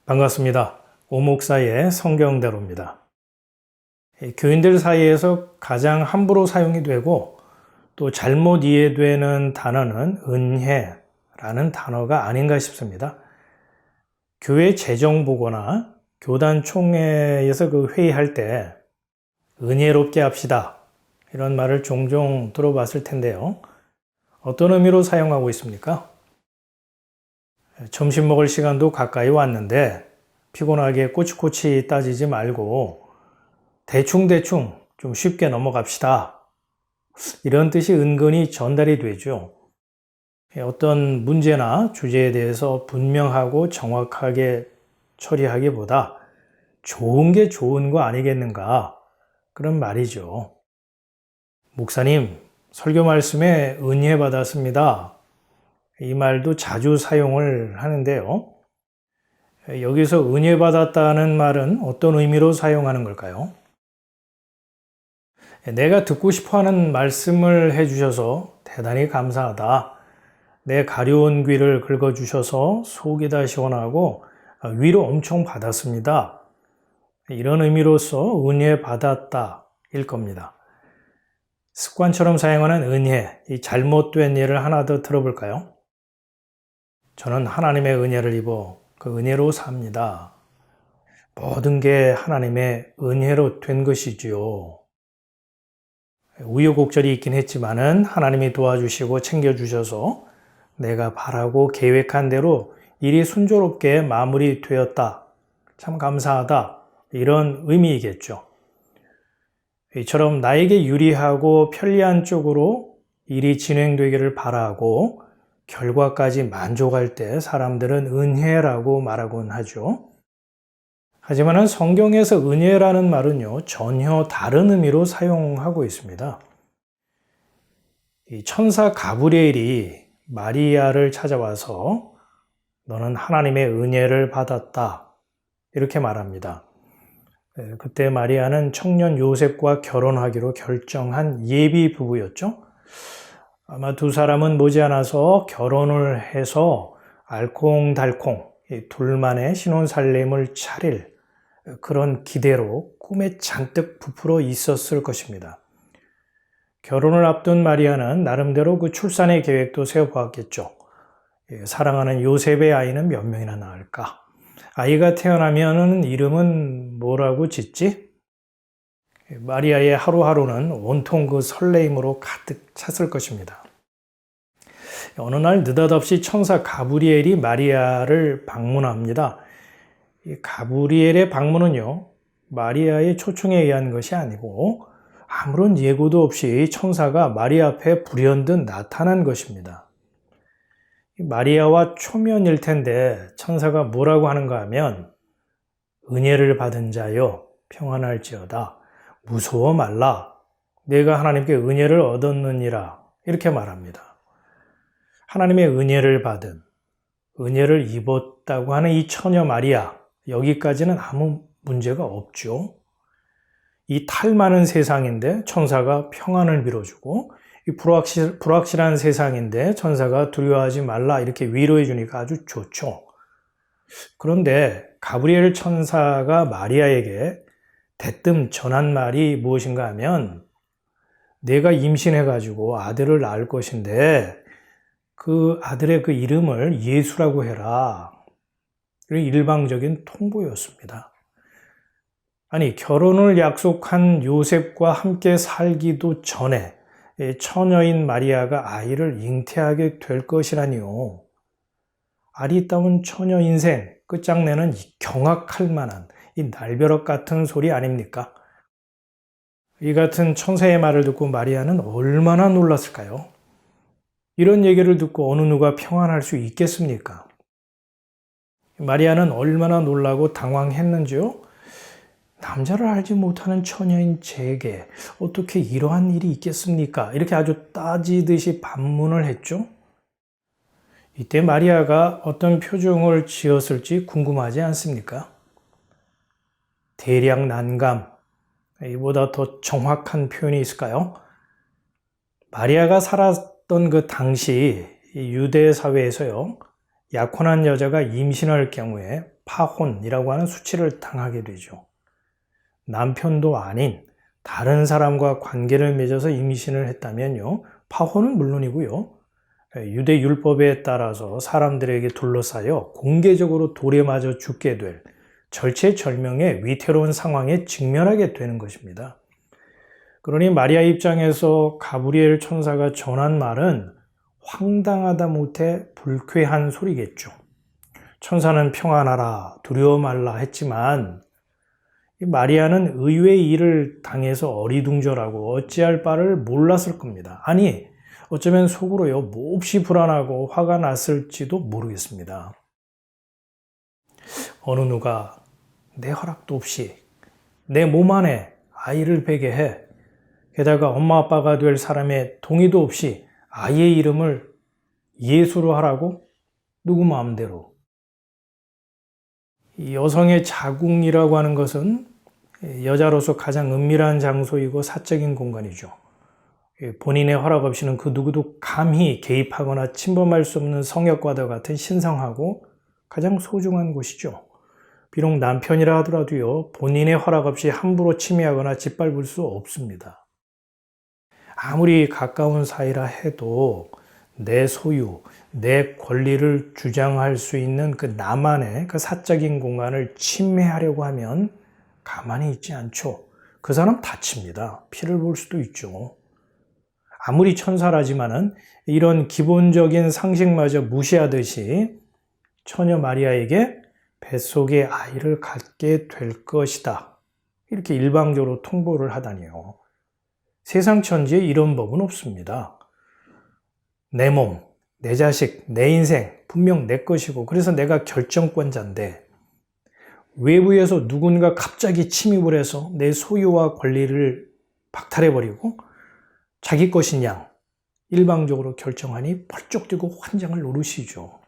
반갑습니다. 오목사의 성경대로입니다. 교인들 사이에서 가장 함부로 사용이 되고 또 잘못 이해되는 단어는 은혜라는 단어가 아닌가 싶습니다. 교회 재정 보고나 교단 총회에서 회의할 때 은혜롭게 합시다 이런 말을 종종 들어봤을 텐데요. 어떤 의미로 사용하고 있습니까? 점심 먹을 시간도 가까이 왔는데 피곤하게 꼬치꼬치 따지지 말고 대충대충 좀 쉽게 넘어갑시다. 이런 뜻이 은근히 전달이 되죠. 어떤 문제나 주제에 대해서 분명하고 정확하게 처리하기보다 좋은 게 좋은 거 아니겠는가 그런 말이죠. 목사님, 설교 말씀에 은혜 받았습니다. 이 말도 자주 사용을 하는데요. 여기서 은혜 받았다는 말은 어떤 의미로 사용하는 걸까요? 내가 듣고 싶어 하는 말씀을 해주셔서 대단히 감사하다. 내 가려운 귀를 긁어주셔서 속이 다 시원하고 위로 엄청 받았습니다. 이런 의미로서 은혜 받았다 일 겁니다. 습관처럼 사용하는 은혜, 이 잘못된 예를 하나 더 들어볼까요? 저는 하나님의 은혜를 입어 그 은혜로 삽니다. 모든 게 하나님의 은혜로 된 것이지요. 우여곡절이 있긴 했지만은 하나님이 도와주시고 챙겨주셔서 내가 바라고 계획한 대로 일이 순조롭게 마무리되었다. 참 감사하다. 이런 의미이겠죠. 이처럼 나에게 유리하고 편리한 쪽으로 일이 진행되기를 바라고 결과까지 만족할 때 사람들은 은혜라고 말하곤 하죠. 하지만 성경에서 은혜라는 말은요, 전혀 다른 의미로 사용하고 있습니다. 이 천사 가브리엘이 마리아를 찾아와서 너는 하나님의 은혜를 받았다. 이렇게 말합니다. 그때 마리아는 청년 요셉과 결혼하기로 결정한 예비 부부였죠. 아마 두 사람은 머지않아서 결혼을 해서 알콩달콩 둘만의 신혼살림을 차릴 그런 기대로 꿈에 잔뜩 부풀어 있었을 것입니다. 결혼을 앞둔 마리아는 나름대로 그 출산의 계획도 세워보았겠죠. 사랑하는 요셉의 아이는 몇 명이나 낳을까? 아이가 태어나면 이름은 뭐라고 짓지? 마리아의 하루하루는 온통 그 설레임으로 가득 찼을 것입니다. 어느 날 느닷없이 천사 가브리엘이 마리아를 방문합니다. 이 가브리엘의 방문은요, 마리아의 초청에 의한 것이 아니고 아무런 예고도 없이 천사가 마리아 앞에 불현듯 나타난 것입니다. 마리아와 초면일 텐데 천사가 뭐라고 하는가 하면 은혜를 받은 자여 평안할지어다 무서워 말라 내가 하나님께 은혜를 얻었느니라 이렇게 말합니다. 하나님의 은혜를 받은 은혜를 입었다고 하는 이 처녀 마리아 여기까지는 아무 문제가 없죠. 이 탈 많은 세상인데 천사가 평안을 빌어주고 이 불확실한 세상인데 천사가 두려워하지 말라 이렇게 위로해 주니까 아주 좋죠. 그런데 가브리엘 천사가 마리아에게 대뜸 전한 말이 무엇인가 하면 내가 임신해가지고 아들을 낳을 것인데 그 아들의 그 이름을 예수라고 해라. 일방적인 통보였습니다. 아니 결혼을 약속한 요셉과 함께 살기도 전에 처녀인 마리아가 아이를 잉태하게 될 것이라니요. 아리따운 처녀 인생 끝장내는 경악할 만한 이 날벼락 같은 소리 아닙니까? 이 같은 천사의 말을 듣고 마리아는 얼마나 놀랐을까요? 이런 얘기를 듣고 어느 누가 평안할 수 있겠습니까? 마리아는 얼마나 놀라고 당황했는지요? 남자를 알지 못하는 처녀인 제게 어떻게 이러한 일이 있겠습니까? 이렇게 아주 따지듯이 반문을 했죠. 이때 마리아가 어떤 표정을 지었을지 궁금하지 않습니까? 대략 난감, 이보다 더 정확한 표현이 있을까요? 마리아가 살았던 그 당시 유대 사회에서요, 약혼한 여자가 임신할 경우에 파혼이라고 하는 수치를 당하게 되죠. 남편도 아닌 다른 사람과 관계를 맺어서 임신을 했다면요, 파혼은 물론이고요, 유대 율법에 따라서 사람들에게 둘러싸여 공개적으로 돌에 맞아 죽게 될 절체절명의 위태로운 상황에 직면하게 되는 것입니다. 그러니 마리아 입장에서 가브리엘 천사가 전한 말은 황당하다 못해 불쾌한 소리겠죠. 천사는 평안하라, 두려워 말라 했지만 마리아는 의외의 일을 당해서 어리둥절하고 어찌할 바를 몰랐을 겁니다. 아니, 어쩌면 속으로요, 몹시 불안하고 화가 났을지도 모르겠습니다. 어느 누가 내 허락도 없이 내 몸 안에 아이를 베게 해, 게다가 엄마 아빠가 될 사람의 동의도 없이 아이의 이름을 예수로 하라고? 누구 마음대로. 이 여성의 자궁이라고 하는 것은 여자로서 가장 은밀한 장소이고 사적인 공간이죠. 본인의 허락 없이는 그 누구도 감히 개입하거나 침범할 수 없는 성역과도 같은 신성하고 가장 소중한 곳이죠. 비록 남편이라 하더라도요, 본인의 허락 없이 함부로 침해하거나 짓밟을 수 없습니다. 아무리 가까운 사이라 해도 내 소유, 내 권리를 주장할 수 있는 그 나만의 그 사적인 공간을 침해하려고 하면 가만히 있지 않죠. 그 사람 다칩니다. 피를 볼 수도 있죠. 아무리 천사라지만은 이런 기본적인 상식마저 무시하듯이 처녀 마리아에게 뱃속에 아이를 갖게 될 것이다, 이렇게 일방적으로 통보를 하다니요. 세상 천지에 이런 법은 없습니다. 내 몸, 내 자식, 내 인생 분명 내 것이고 그래서 내가 결정권자인데 외부에서 누군가 갑자기 침입을 해서 내 소유와 권리를 박탈해버리고 자기 것인 양 일방적으로 결정하니 펄쩍 뛰고 환장을 노르시죠.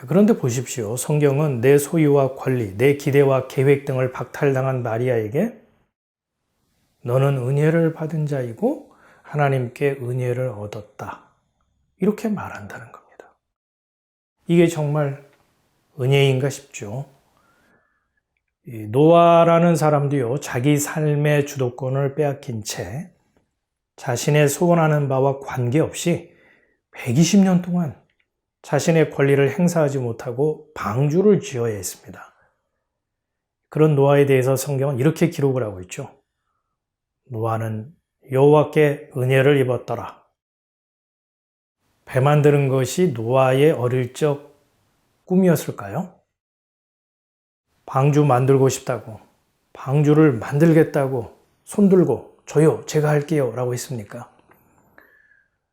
그런데 보십시오. 성경은 내 소유와 권리, 내 기대와 계획 등을 박탈당한 마리아에게 너는 은혜를 받은 자이고 하나님께 은혜를 얻었다, 이렇게 말한다는 겁니다. 이게 정말 은혜인가 싶죠. 노아라는 사람도요, 자기 삶의 주도권을 빼앗긴 채 자신의 소원하는 바와 관계없이 120년 동안 자신의 권리를 행사하지 못하고 방주를 지어야 했습니다. 그런 노아에 대해서 성경은 이렇게 기록을 하고 있죠. 노아는 여호와께 은혜를 입었더라. 배 만드는 것이 노아의 어릴 적 꿈이었을까요? 방주 만들고 싶다고, 방주를 만들겠다고 손들고 저요, 제가 할게요 라고 했습니까?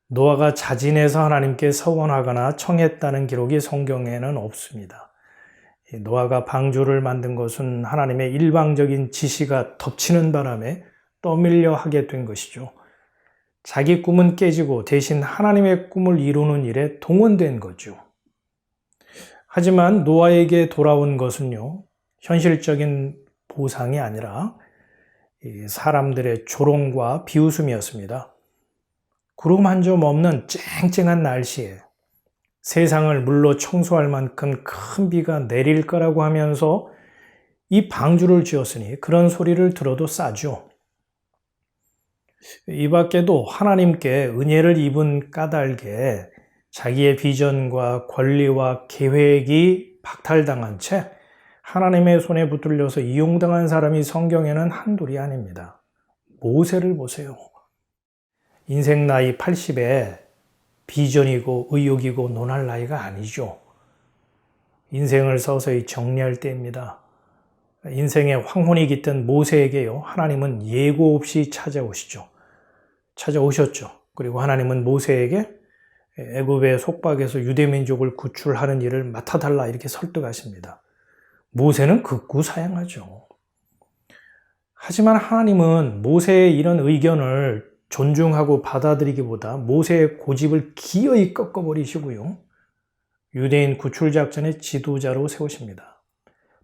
노아가 자진해서 하나님께 서원하거나 청했다는 기록이 성경에는 없습니다. 노아가 방주를 만든 것은 하나님의 일방적인 지시가 덮치는 바람에 떠밀려 하게 된 것이죠. 자기 꿈은 깨지고 대신 하나님의 꿈을 이루는 일에 동원된 거죠. 하지만 노아에게 돌아온 것은요, 현실적인 보상이 아니라 사람들의 조롱과 비웃음이었습니다. 구름 한 점 없는 쨍쨍한 날씨에 세상을 물로 청소할 만큼 큰 비가 내릴 거라고 하면서 이 방주를 지었으니 그런 소리를 들어도 싸죠. 이 밖에도 하나님께 은혜를 입은 까닭에 자기의 비전과 권리와 계획이 박탈당한 채 하나님의 손에 붙들려서 이용당한 사람이 성경에는 한둘이 아닙니다. 모세를 보세요. 인생 나이 80에 비전이고 의욕이고 논할 나이가 아니죠. 인생을 서서히 정리할 때입니다. 인생의 황혼이 깃든 모세에게요, 하나님은 예고 없이 찾아오셨죠. 그리고 하나님은 모세에게 애굽의 속박에서 유대 민족을 구출하는 일을 맡아달라 이렇게 설득하십니다. 모세는 극구 사양하죠. 하지만 하나님은 모세의 이런 의견을 존중하고 받아들이기보다 모세의 고집을 기어이 꺾어버리시고요, 유대인 구출 작전의 지도자로 세우십니다.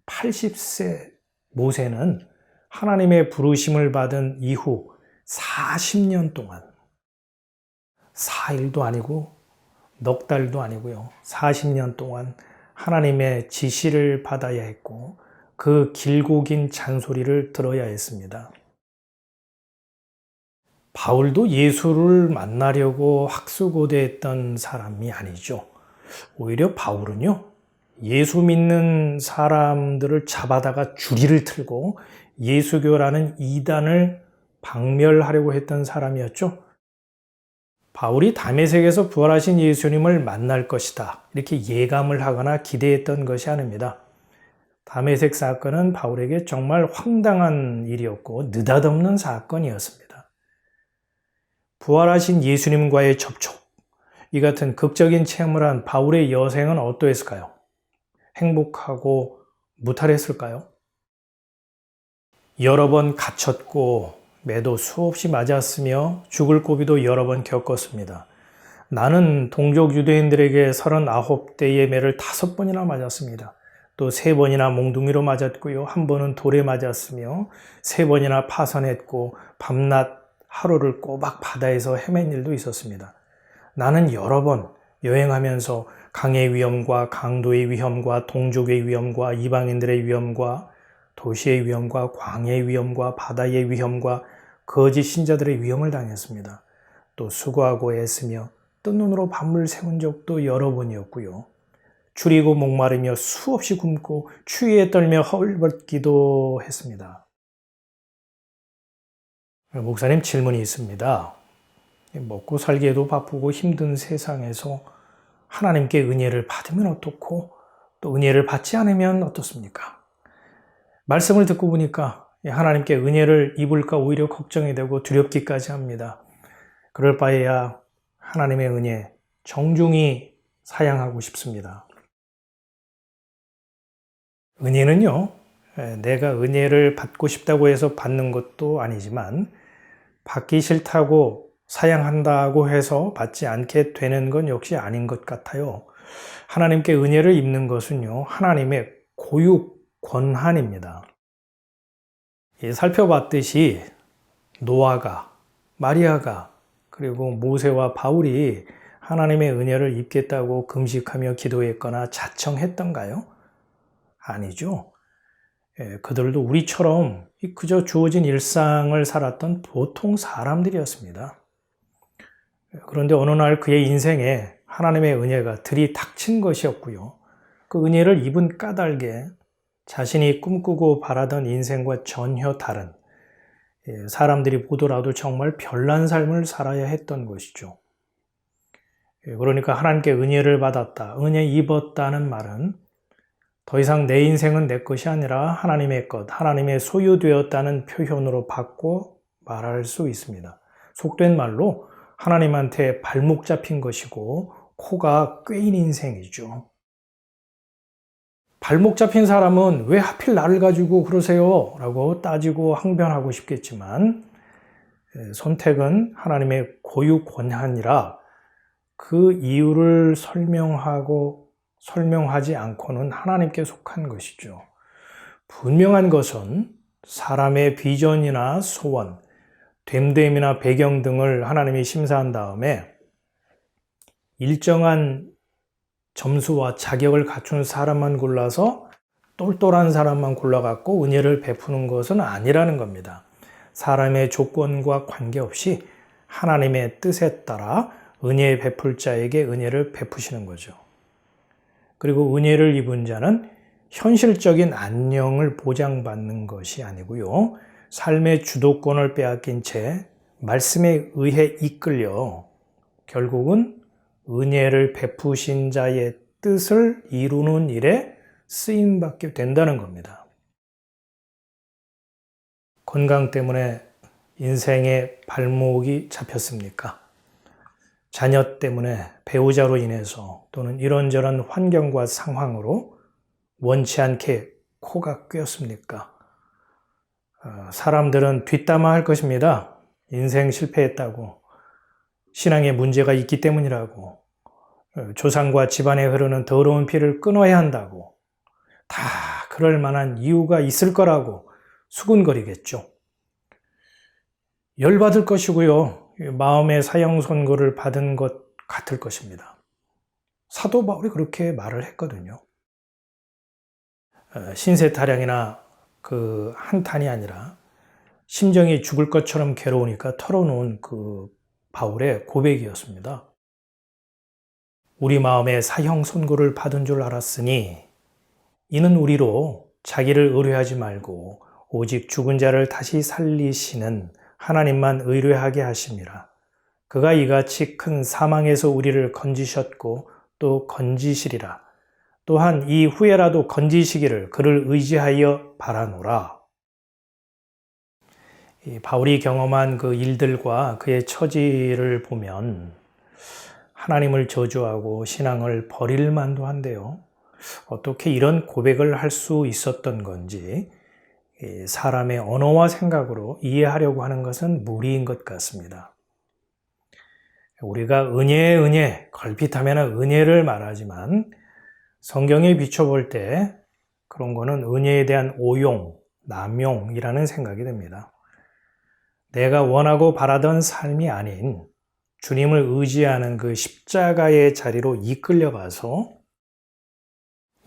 80세 모세는 하나님의 부르심을 받은 이후 40년 동안, 4일도 아니고 넉 달도 아니고요, 40년 동안 하나님의 지시를 받아야 했고 그 길고 긴 잔소리를 들어야 했습니다. 바울도 예수를 만나려고 학수고대했던 사람이 아니죠. 오히려 바울은요, 예수 믿는 사람들을 잡아다가 주리를 틀고 예수교라는 이단을 박멸하려고 했던 사람이었죠. 바울이 다메섹에서 부활하신 예수님을 만날 것이다, 이렇게 예감을 하거나 기대했던 것이 아닙니다. 다메섹 사건은 바울에게 정말 황당한 일이었고 느닷없는 사건이었습니다. 부활하신 예수님과의 접촉, 이 같은 극적인 체험을 한 바울의 여생은 어떠했을까요? 행복하고 무탈했을까요? 여러 번 갇혔고 매도 수없이 맞았으며 죽을 고비도 여러 번 겪었습니다. 나는 동족 유대인들에게 39대의 매를 5번이나 맞았습니다. 또 3번이나 몽둥이로 맞았고요. 1번은 돌에 맞았으며 3번이나 파선했고 밤낮 하루를 꼬박 바다에서 헤맨 일도 있었습니다. 나는 여러 번 여행하면서 강의 위험과 강도의 위험과 동족의 위험과 이방인들의 위험과 도시의 위험과 광야의 위험과 바다의 위험과 거짓 신자들의 위험을 당했습니다. 또 수고하고 애쓰며 뜬 눈으로 밤을 새운 적도 여러 번이었고요. 추리고 목마르며 수없이 굶고 추위에 떨며 헐벗기도 했습니다. 목사님, 질문이 있습니다. 먹고 살기에도 바쁘고 힘든 세상에서 하나님께 은혜를 받으면 어떻고 또 은혜를 받지 않으면 어떻습니까? 말씀을 듣고 보니까 하나님께 은혜를 입을까 오히려 걱정이 되고 두렵기까지 합니다. 그럴 바에야 하나님의 은혜 정중히 사양하고 싶습니다. 은혜는요, 내가 은혜를 받고 싶다고 해서 받는 것도 아니지만 받기 싫다고 사양한다고 해서 받지 않게 되는 건 역시 아닌 것 같아요. 하나님께 은혜를 입는 것은요, 하나님의 고유 권한입니다. 살펴봤듯이 노아가, 마리아가, 그리고 모세와 바울이 하나님의 은혜를 입겠다고 금식하며 기도했거나 자청했던가요? 아니죠. 그들도 우리처럼 그저 주어진 일상을 살았던 보통 사람들이었습니다. 그런데 어느 날 그의 인생에 하나님의 은혜가 들이닥친 것이었고요. 그 은혜를 입은 까닭에 자신이 꿈꾸고 바라던 인생과 전혀 다른, 사람들이 보더라도 정말 별난 삶을 살아야 했던 것이죠. 그러니까 하나님께 은혜를 받았다, 은혜 입었다는 말은 더 이상 내 인생은 내 것이 아니라 하나님의 것, 하나님의 소유되었다는 표현으로 바꿔 말할 수 있습니다. 속된 말로 하나님한테 발목 잡힌 것이고 코가 꿰인 인생이죠. 발목 잡힌 사람은 왜 하필 나를 가지고 그러세요? 라고 따지고 항변하고 싶겠지만 선택은 하나님의 고유 권한이라 그 이유를 설명하지 않고는 하나님께 속한 것이죠. 분명한 것은 사람의 비전이나 소원, 됨됨이나 배경 등을 하나님이 심사한 다음에 일정한 점수와 자격을 갖춘 사람만 골라서 똘똘한 사람만 골라갖고 은혜를 베푸는 것은 아니라는 겁니다. 사람의 조건과 관계없이 하나님의 뜻에 따라 은혜 베풀 자에게 은혜를 베푸시는 거죠. 그리고 은혜를 입은 자는 현실적인 안녕을 보장받는 것이 아니고요. 삶의 주도권을 빼앗긴 채 말씀에 의해 이끌려 결국은 은혜를 베푸신 자의 뜻을 이루는 일에 쓰임받게 된다는 겁니다. 건강 때문에 인생의 발목이 잡혔습니까? 자녀 때문에, 배우자로 인해서 또는 이런저런 환경과 상황으로 원치 않게 코가 꿰었습니까? 사람들은 뒷담화 할 것입니다. 인생 실패했다고, 신앙에 문제가 있기 때문이라고, 조상과 집안에 흐르는 더러운 피를 끊어야 한다고, 다 그럴 만한 이유가 있을 거라고 수군거리겠죠. 열받을 것이고요. 마음의 사형 선고를 받은 것 같을 것입니다. 사도 바울이 그렇게 말을 했거든요. 신세타령이나 그 한탄이 아니라 심정이 죽을 것처럼 괴로우니까 털어놓은 그 바울의 고백이었습니다. 우리 마음에 사형 선고를 받은 줄 알았으니 이는 우리로 자기를 의뢰하지 말고 오직 죽은 자를 다시 살리시는 하나님만 의뢰하게 하심이라. 그가 이같이 큰 사망에서 우리를 건지셨고 또 건지시리라. 또한 이 후에라도 건지시기를 그를 의지하여 바라노라. 바울이 경험한 그 일들과 그의 처지를 보면 하나님을 저주하고 신앙을 버릴 만도 한데요. 어떻게 이런 고백을 할 수 있었던 건지 사람의 언어와 생각으로 이해하려고 하는 것은 무리인 것 같습니다. 우리가 은혜, 걸핏하면 은혜를 말하지만 성경에 비춰볼 때 그런 거는 은혜에 대한 오용, 남용이라는 생각이 듭니다. 내가 원하고 바라던 삶이 아닌 주님을 의지하는 그 십자가의 자리로 이끌려가서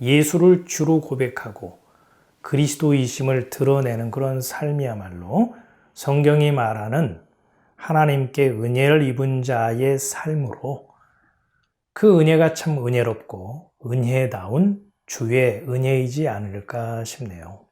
예수를 주로 고백하고 그리스도이심을 드러내는 그런 삶이야말로 성경이 말하는 하나님께 은혜를 입은 자의 삶으로 그 은혜가 참 은혜롭고 은혜다운 주의 은혜이지 않을까 싶네요.